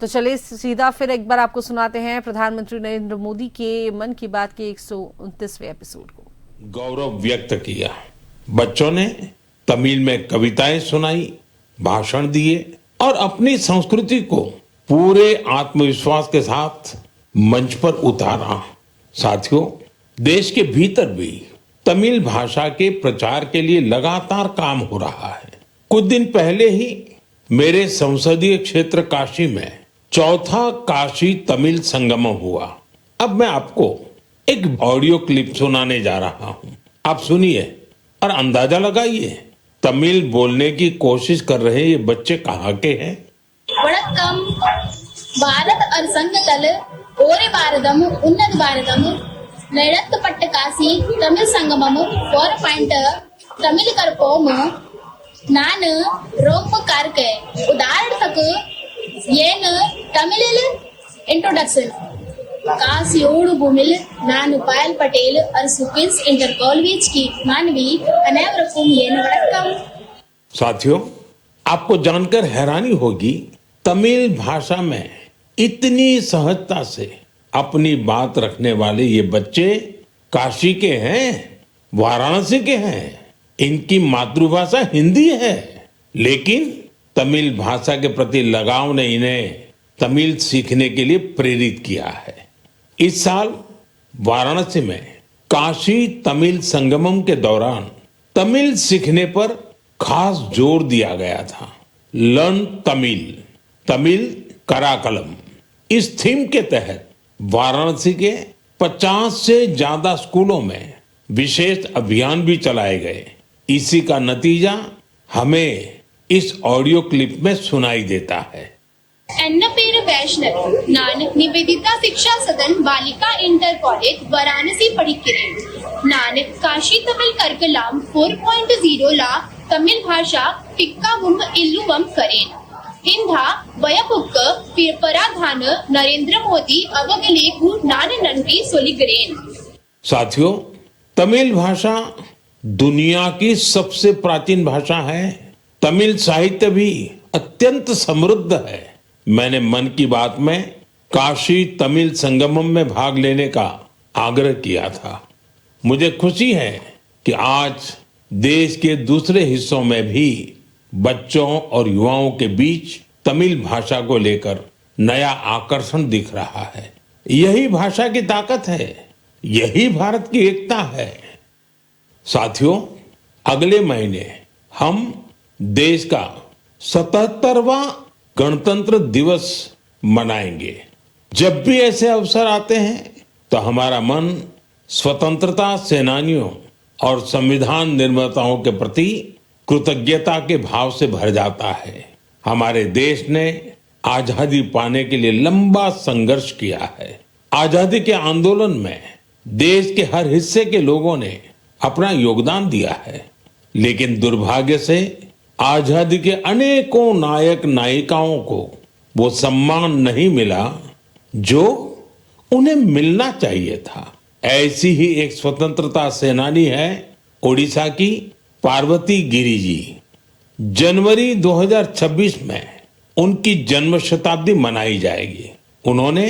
तो चलिए सीधा फिर एक बार आपको सुनाते हैं प्रधानमंत्री नरेंद्र मोदी के मन की बात के 129वें एपिसोड को। गौरव व्यक्त किया। बच्चों ने तमिल में कविताएं सुनाई, भाषण दिए और अपनी संस्कृति को पूरे आत्मविश्वास के साथ मंच पर उतारा। साथियों, देश के भीतर भी तमिल भाषा के प्रचार के लिए लगातार काम हो रहा है। कुछ दिन पहले ही मेरे संसदीय क्षेत्र काशी में चौथा काशी तमिल संगमम हुआ। अब मैं आपको एक ऑडियो क्लिप सुनाने जा रहा हूं। आप सुनिए और अंदाजा लगाइए तमिल बोलने की कोशिश कर रहे ये बच्चे कहाँ के हैं। वणक्कम। भारत और संगतल ओरे भारतम उन्नत भारतम नड़त्तपट्ट काशी तमिल संगमम 4 तमिल करपोम नान रोम कार्के उदाहरणಕ್ಕೆ ಏನು तमिल इंट्रोडक्शन काशियोड़ भूमिल नानु पायल पटेल और सुपिंस इंटर कॉलेज की मानवी अनेवरकुम येन वणक्कम। साथियों, आपको जानकर हैरानी होगी तमिल भाषा में इतनी सहजता से अपनी बात रखने वाले ये बच्चे काशी के हैं, वाराणसी के हैं। इनकी मातृभाषा हिंदी है, लेकिन तमिल भाषा के प्रति लगाव ने इन्हें तमिल सीखने के लिए प्रेरित किया है। इस साल वाराणसी में काशी तमिल संगमम के दौरान तमिल सीखने पर खास जोर दिया गया था। लर्न तमिल, तमिल कराकलम। इस थीम के तहत वाराणसी के 50 से ज्यादा स्कूलों में विशेष अभियान भी चलाए गए। इसी का नतीजा हमें इस ऑडियो क्लिप में सुनाई देता है। एन्न पेर वैष्णव नान निवेदिता शिक्षा सदन बालिका इंटर कॉलेज वाराणसी पढ़िक्किरेन नान काशी तमिल कर्कलाम 4.0 ला तमिल भाषा टिक्कावुम इल्लुवम करेन इंधा वयपुक्क पराधान नरेंद्र मोदी अवगलेकु नान नंटी सोलिगरेन। साथियों, तमिल भाषा दुनिया की सबसे प्राचीन भाषा है। तमिल साहित्य भी अत्यंत समृद्ध है। मैंने मन की बात में काशी तमिल संगमम में भाग लेने का आग्रह किया था। मुझे खुशी है कि आज देश के दूसरे हिस्सों में भी बच्चों और युवाओं के बीच तमिल भाषा को लेकर नया आकर्षण दिख रहा है। यही भाषा की ताकत है, यही भारत की एकता है। साथियों, अगले महीने हम देश का 77वां गणतंत्र दिवस मनाएंगे। जब भी ऐसे अवसर आते हैं तो हमारा मन स्वतंत्रता सेनानियों और संविधान निर्माताओं के प्रति कृतज्ञता के भाव से भर जाता है। हमारे देश ने आजादी पाने के लिए लंबा संघर्ष किया है। आजादी के आंदोलन में देश के हर हिस्से के लोगों ने अपना योगदान दिया है, लेकिन दुर्भाग्य से आजादी के अनेकों नायक नायिकाओं को वो सम्मान नहीं मिला जो उन्हें मिलना चाहिए था। ऐसी ही एक स्वतंत्रता सेनानी है ओडिशा की पार्वती गिरि जी। जनवरी 2026 में उनकी जन्म शताब्दी मनाई जाएगी। उन्होंने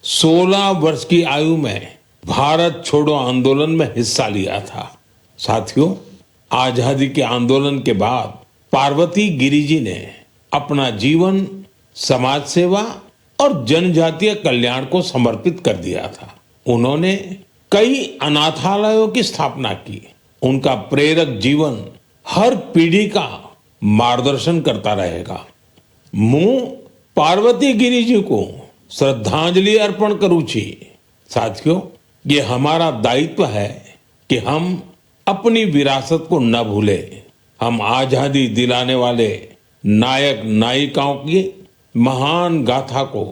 16 वर्ष की आयु में भारत छोड़ो आंदोलन में हिस्सा लिया था। साथियों, आजादी के आंदोलन के बाद पार्वती गिरि जी ने अपना जीवन समाज सेवा और जनजातीय कल्याण को समर्पित कर दिया था। उन्होंने कई अनाथालयों की स्थापना की। उनका प्रेरक जीवन हर पीढ़ी का मार्गदर्शन करता रहेगा। मैं पार्वती गिरि जी को श्रद्धांजलि अर्पण करूं छी। साथियों, ये हमारा दायित्व है कि हम अपनी विरासत को न भूलें। हम आजादी दिलाने वाले नायक नायिकाओं की महान गाथा को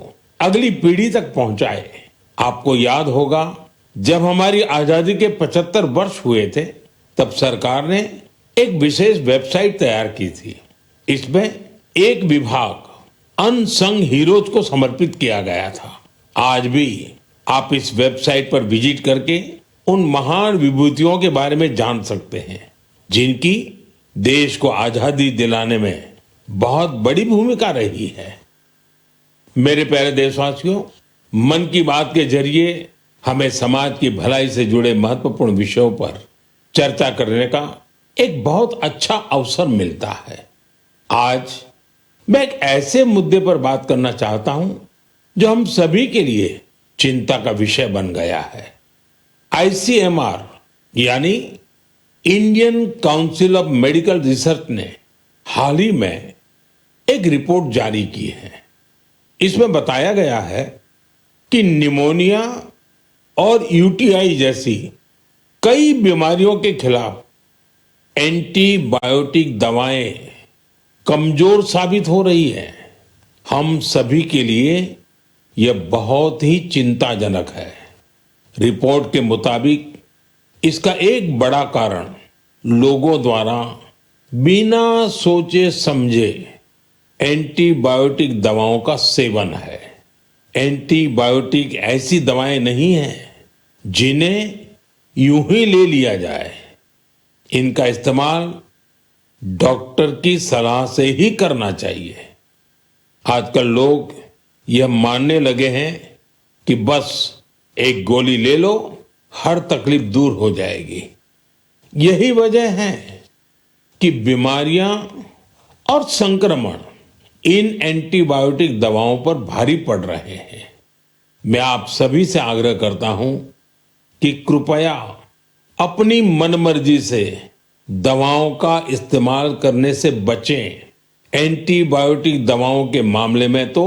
अगली पीढ़ी तक पहुंचाए। आपको याद होगा जब हमारी आजादी के 75 वर्ष हुए थे, तब सरकार ने एक विशेष वेबसाइट तैयार की थी। इसमें एक विभाग अनसंग हीरोज को समर्पित किया गया था। आज भी आप इस वेबसाइट पर विजिट करके उन महान विभूतियों के बारे में जान सकते हैं जिनकी देश को आजादी दिलाने में बहुत बड़ी भूमिका रही है। मेरे प्यारे देशवासियों, मन की बात के जरिए हमें समाज की भलाई से जुड़े महत्वपूर्ण विषयों पर चर्चा करने का एक बहुत अच्छा अवसर मिलता है। आज मैं एक ऐसे मुद्दे पर बात करना चाहता हूं जो हम सभी के लिए चिंता का विषय बन गया है। आईसीएमआर यानी Indian council of medical research ने हाल ही में एक रिपोर्ट जारी की है। इसमें बताया गया है कि निमोनिया और यूटीआई जैसी कई बीमारियों के खिलाफ एंटीबायोटिक दवाएं कमजोर साबित हो रही है। हम सभी के लिए यह बहुत ही चिंताजनक है। रिपोर्ट के मुताबिक इसका एक बड़ा कारण लोगों द्वारा बिना सोचे समझे एंटीबायोटिक दवाओं का सेवन है। एंटीबायोटिक ऐसी दवाएं नहीं हैं जिन्हें यूं ही ले लिया जाए। इनका इस्तेमाल डॉक्टर की सलाह से ही करना चाहिए। आजकल लोग यह मानने लगे हैं कि बस एक गोली ले लो, हर तकलीफ दूर हो जाएगी। यही वजह है कि बीमारियां और संक्रमण इन एंटीबायोटिक दवाओं पर भारी पड़ रहे हैं। मैं आप सभी से आग्रह करता हूं कि कृपया अपनी मनमर्जी से दवाओं का इस्तेमाल करने से बचें। एंटीबायोटिक दवाओं के मामले में तो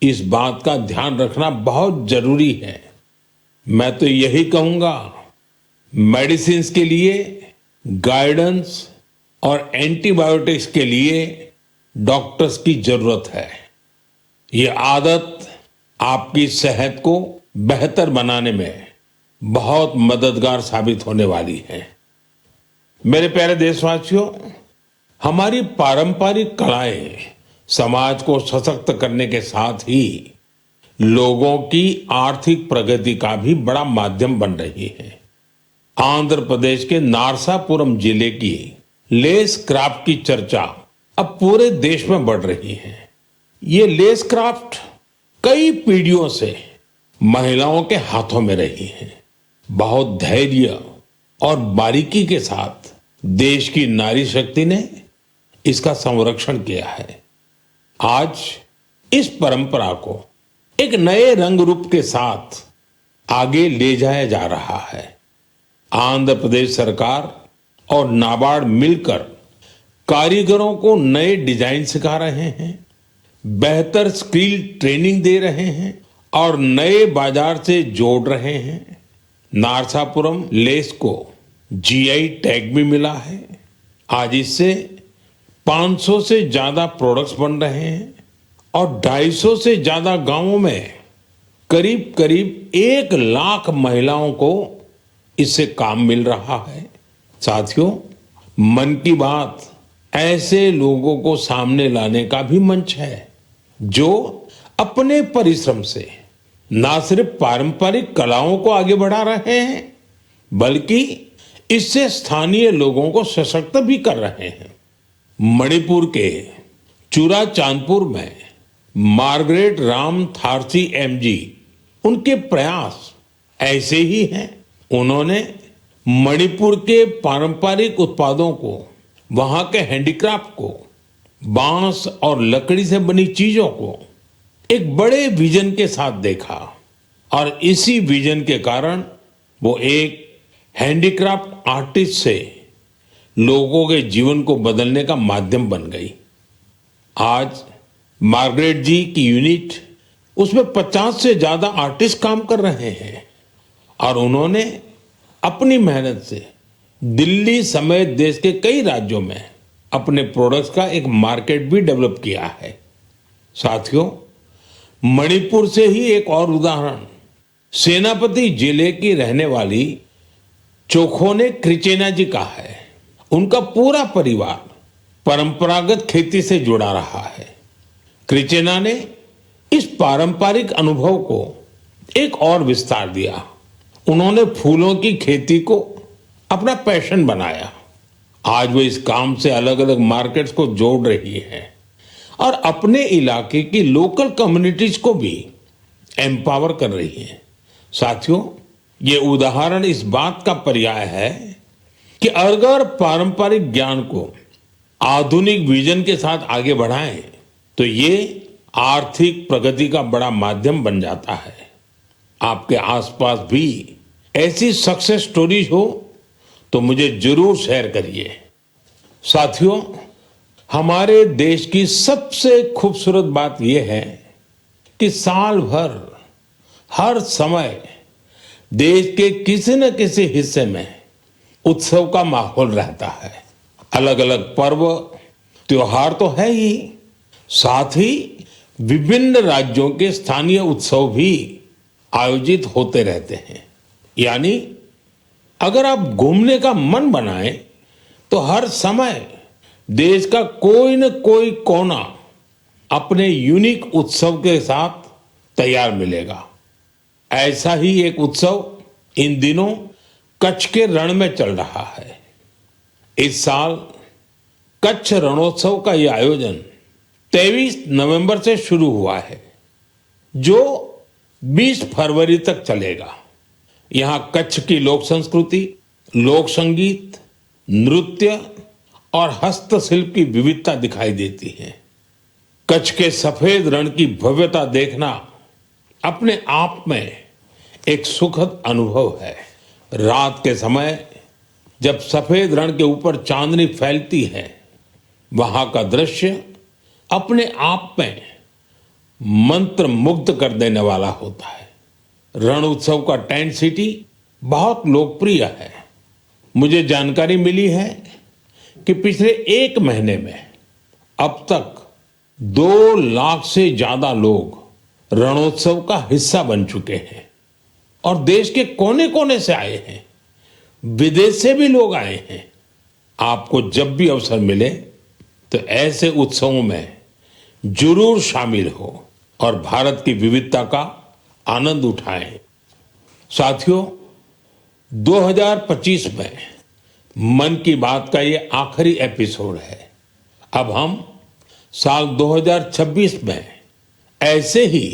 इस बात का ध्यान रखना बहुत जरूरी है। मैं तो यही कहूंगा, मेडिसिन्स के लिए गाइडेंस और एंटीबायोटिक्स के लिए डॉक्टर्स की जरूरत है। ये आदत आपकी सेहत को बेहतर बनाने में बहुत मददगार साबित होने वाली है। मेरे प्यारे देशवासियों, हमारी पारंपरिक कलाएं समाज को सशक्त करने के साथ ही लोगों की आर्थिक प्रगति का भी बड़ा माध्यम बन रही है। आंध्र प्रदेश के नारसापुरम जिले की लेस क्राफ्ट की चर्चा अब पूरे देश में बढ़ रही है। ये लेस क्राफ्ट कई पीढ़ियों से महिलाओं के हाथों में रही है। बहुत धैर्य और बारीकी के साथ देश की नारी शक्ति ने इसका संरक्षण किया है। आज इस परंपरा को एक नए रंग रूप के साथ आगे ले जाया जा रहा है। आंध्र प्रदेश सरकार और नाबार्ड मिलकर कारीगरों को नए डिजाइन सिखा रहे हैं, बेहतर स्किल ट्रेनिंग दे रहे हैं और नए बाजार से जोड़ रहे हैं। नारसापुरम लेस को जीआई टैग भी मिला है। आज इससे 500 से ज्यादा प्रोडक्ट्स बन रहे हैं और 250 से ज्यादा गांवों में करीब करीब 1 लाख महिलाओं को इससे काम मिल रहा है। साथियों, मन की बात ऐसे लोगों को सामने लाने का भी मंच है जो अपने परिश्रम से ना सिर्फ पारंपरिक कलाओं को आगे बढ़ा रहे हैं बल्कि इससे स्थानीय लोगों को सशक्त भी कर रहे हैं। मणिपुर के चूरा चांदपुर में मार्गरेट राम थारसी एमजी, उनके प्रयास ऐसे ही हैं। उन्होंने मणिपुर के पारंपरिक उत्पादों को, वहां के हैंडीक्राफ्ट को, बांस और लकड़ी से बनी चीजों को एक बड़े विजन के साथ देखा और इसी विजन के कारण वो एक हैंडीक्राफ्ट आर्टिस्ट से लोगों के जीवन को बदलने का माध्यम बन गई। आज मार्गरेट जी की यूनिट, उसमें 50 से ज्यादा आर्टिस्ट काम कर रहे हैं और उन्होंने अपनी मेहनत से दिल्ली समेत देश के कई राज्यों में अपने प्रोडक्ट्स का एक मार्केट भी डेवलप किया है। साथियों, मणिपुर से ही एक और उदाहरण सेनापति जिले की रहने वाली चोखोने क्रिचेना जी का है। उनका पूरा परिवार परंपरागत खेती से जुड़ा रहा है। क्रिचेना ने इस पारंपरिक अनुभव को एक और विस्तार दिया। उन्होंने फूलों की खेती को अपना पैशन बनाया। आज वो इस काम से अलग अलग मार्केट्स को जोड़ रही है और अपने इलाके की लोकल कम्युनिटीज को भी एम्पावर कर रही है। साथियों, ये उदाहरण इस बात का पर्याय है कि अगर पारंपरिक ज्ञान को आधुनिक विजन के साथ आगे बढ़ाएं तो ये आर्थिक प्रगति का बड़ा माध्यम बन जाता है। आपके आसपास भी ऐसी सक्सेस स्टोरीज हो तो मुझे जरूर शेयर करिए। साथियों, हमारे देश की सबसे खूबसूरत बात यह है कि साल भर हर समय देश के किसी न किसी हिस्से में उत्सव का माहौल रहता है। अलग अलग पर्व त्योहार तो है ही, साथ ही विभिन्न राज्यों के स्थानीय उत्सव भी आयोजित होते रहते हैं। यानी अगर आप घूमने का मन बनाएं तो हर समय देश का कोई न कोई कोना अपने यूनिक उत्सव के साथ तैयार मिलेगा। ऐसा ही एक उत्सव इन दिनों कच्छ के रण में चल रहा है। इस साल कच्छ रणोत्सव का यह आयोजन 23 नवंबर से शुरू हुआ है, जो 20 फरवरी तक चलेगा। यहां कच्छ की लोक संस्कृति, लोक संगीत, नृत्य और हस्तशिल्प की विविधता दिखाई देती है। कच्छ के सफेद रण की भव्यता देखना अपने आप में एक सुखद अनुभव है। रात के समय जब सफेद रण के ऊपर चांदनी फैलती है, वहां का दृश्य अपने आप में मंत्र मुग्ध कर देने वाला होता है। रण उत्सव का टेंट सिटी बहुत लोकप्रिय है। मुझे जानकारी मिली है कि पिछले 1 महीने में अब तक 2 लाख से ज्यादा लोग रणोत्सव का हिस्सा बन चुके हैं और देश के कोने कोने से आए हैं, विदेश से भी लोग आए हैं। आपको जब भी अवसर मिले तो ऐसे उत्सवों में जरूर शामिल हो और भारत की विविधता का आनंद उठाएं। साथियों, 2025 में मन की बात का ये आखिरी एपिसोड है। अब हम साल 2026 में ऐसे ही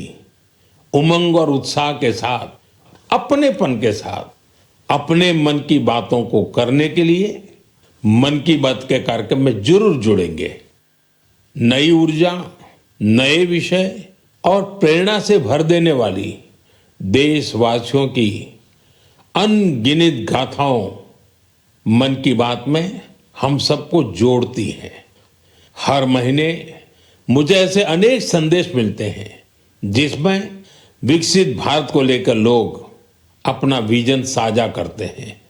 उमंग और उत्साह के साथ, अपनेपन के साथ अपने मन की बातों को करने के लिए मन की बात के कार्यक्रम में जरूर जुड़ेंगे। नई ऊर्जा, नए विषय और प्रेरणा से भर देने वाली देशवासियों की अनगिनत गाथाओं मन की बात में हम सबको जोड़ती हैं। हर महीने मुझे ऐसे अनेक संदेश मिलते हैं जिसमें विकसित भारत को लेकर लोग अपना विजन साझा करते हैं।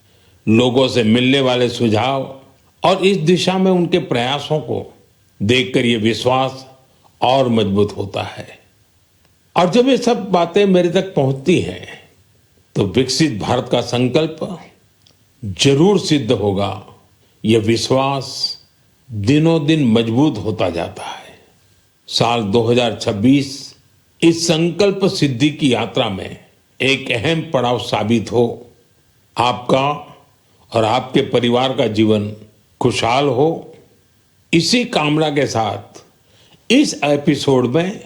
लोगों से मिलने वाले सुझाव और इस दिशा में उनके प्रयासों को देखकर ये विश्वास और मजबूत होता है। और जब ये सब बातें मेरे तक पहुंचती हैं तो विकसित भारत का संकल्प जरूर सिद्ध होगा। यह विश्वास दिनों दिन मजबूत होता जाता है। साल 2026 इस संकल्प सिद्धि की यात्रा में एक अहम पड़ाव साबित हो। आपका और आपके परिवार का जीवन खुशहाल हो, इसी कामना के साथ इस एपिसोड में